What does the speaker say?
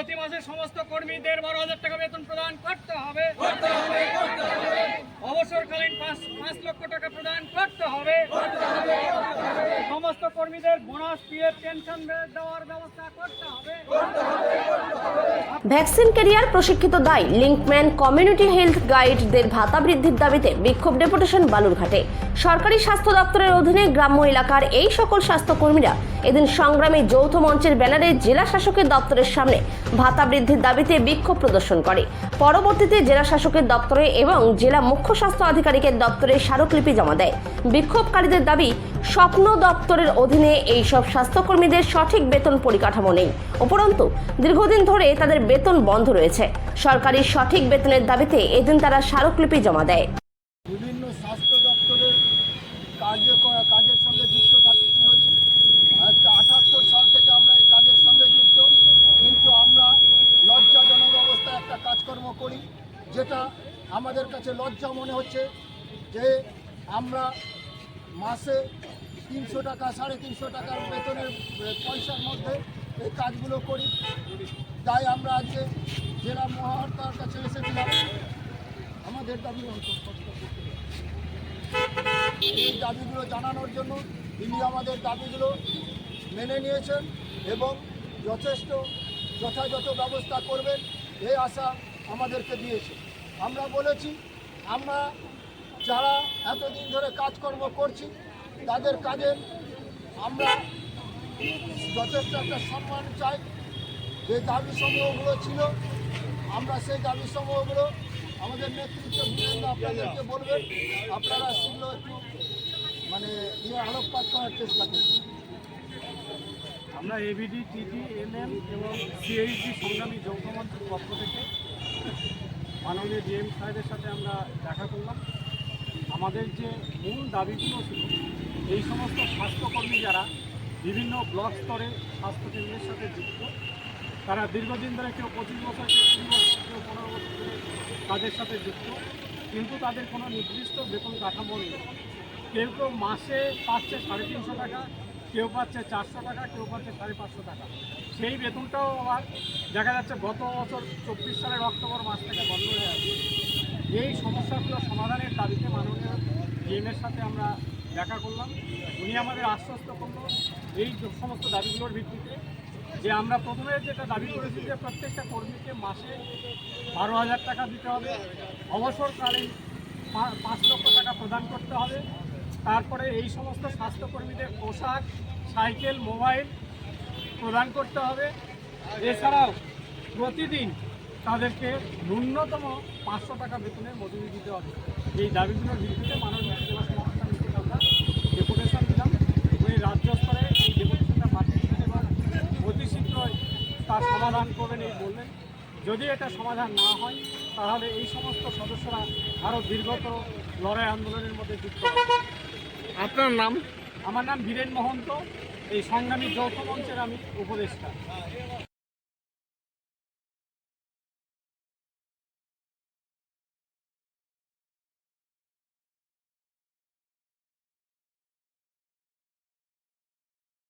প্রতি মাসে সমস্ত কর্মীদের 12,000 টাকা বেতন প্রদান করতে হবে। অবসরকালীন 5 লক্ষ টাকা প্রদান করতে হবে। সমস্ত কর্মীদের বোনাস, পিএফ, পেনশন দেওয়ার ব্যবস্থা করতে হবে। ভ্যাকসিন ক্যারিয়ার প্রশিক্ষিত দায় লিঙ্কম্যান কমিউনিটি হেলথ গাইডদের ভাতা বৃদ্ধির দাবিতে বিক্ষোভ ডেপুটেশন বালুরঘাটে। সরকারি স্বাস্থ্য দপ্তরের অধীনে গ্রাম্য এলাকার এই সকল স্বাস্থ্যকর্মীরা এদিন সংগ্রামী যৌথ মঞ্চের ব্যানারে জেলা শাসকের দপ্তরের সামনে ভাতা বৃদ্ধির দাবিতে বিক্ষোভ প্রদর্শন করে। পরবর্তীতে জেলা শাসকের দপ্তরে এবং জেলা মুখ্য স্বাস্থ্য আধিকারিকের দপ্তরে স্মারকলিপি জমা দেয়। বিক্ষোভকারীদের দাবি, স্বপ্ন দপ্তরের অধীনে এই সব স্বাস্থ্যকর্মীদের সঠিক বেতন পরিকাঠামো নেই। উপরন্তু দীর্ঘদিন ধরে তাদের বেতন বন্ধ রয়েছে। সরকারি সঠিক বেতনের দাবিতে এদিন তারা স্মারকলিপি জমা দেয়। বিভিন্ন স্বাস্থ্য দপ্তরের কাজের সঙ্গে যুক্ত থাকি চিরদিন। 78 সাল থেকে আমরা এই কাজের সঙ্গে যুক্ত, কিন্তু আমরা লজ্জাজনক অবস্থায় একটা কাজকর্ম করি, যেটা আমাদের কাছে লজ্জা মনে হচ্ছে যে আমরা মাসে 300 টাকা 350 টাকার বেতনের পয়সার মধ্যে এই কাজগুলো করি। তাই আমরা আজকে জেলা মহাহর্তার কাছে এসেছিলাম আমাদের দাবি এই দাবিগুলো জানানোর জন্য। তিনি আমাদের দাবিগুলো মেনে নিয়েছেন এবং যথাযথ ব্যবস্থা করবেন এই আশা আমাদেরকে দিয়েছে। আমরা বলেছি, আমরা যারা এতদিন ধরে কাজকর্ম করছি তাদের কাজের আমরা যথেষ্ট একটা সম্মান চাই। যে দাবিসমূহগুলো ছিল, আমরা সেই দাবিসমূহগুলো আমাদের নেতৃত্ব বৃন্দ আপনাদেরকে বলবেন, আপনারা সেগুলো একটু আলোকপাত করার চেষ্টা করছি। আমরা এবিডি, টিডি, এনএম এবং সিএইচডি সংগ্রামী যৌথ মঞ্চের পক্ষ থেকে মাননীয় ডিএম সাহেবের সাথে আমরা দেখা করলাম। আমাদের যে মূল দাবিগুলো ছিল, এই সমস্ত স্বাস্থ্যকর্মী যারা বিভিন্ন ব্লক স্তরে স্বাস্থ্যকেন্দ্রের সাথে যুক্ত, তারা দীর্ঘদিন ধরে কেউ 25 বছর, কেউ 30 বছর, কেউ 15 বছর ধরে কাজের সাথে যুক্ত, কিন্তু তাদের কোনো নির্দিষ্ট বেতন কাঠামো নেই। কেউ কেউ মাসে পাচ্ছে 350 টাকা, কেউ পাচ্ছে 400 টাকা, কেউ পাচ্ছে 550 টাকা। সেই বেতনটাও আবার দেখা যাচ্ছে গত বছর 24 সালের অক্টোবর মাস থেকে বন্ধ হয়ে আছে। এই সমস্যাগুলো সমাধানের দাবিতে মাননীয় ডিএমের সাথে আমরা দেখা করলাম। উনি আমাদের আশ্বস্ত করলো এই সমস্ত দাবিগুলোর ভিত্তিতে যে আমরা প্রথমে যেটা দাবি করেছি যে প্রত্যেকটা কর্মীকে মাসে 12,000 টাকা দিতে হবে, অবসরকালীন 5 লক্ষ টাকা প্রদান করতে হবে। তারপরে এই সমস্ত স্বাস্থ্যকর্মীদের পোশাক, সাইকেল, মোবাইল প্রদান করতে হবে। এছাড়াও প্রতিদিন তাদেরকে ন্যূনতম 500 টাকা বেতনের মজুরি দিতে হবে। এই দাবিগুলোর ভিত্তিতে মাননীয় জেলা সমাজসেবা নিতে আমরা ডেপুটেশন দিলাম। উনি রাজ্য স্তরে এই ডেপুটেশনটা পাঠিয়েছেন এবং অতি শীঘ্রই তার সমাধান করবেন এই বললেন। যদি এটা সমাধান না হয় তাহলে এই সমস্ত সদস্যরা আরও দীর্ঘতর লড়াই আন্দোলনের মধ্যে যুক্ত হবে। আপনার নাম? আমার নাম বীরেন মহন্ত, এই সংগ্রামী যৌথ মঞ্চের আমি উপদেষ্টা।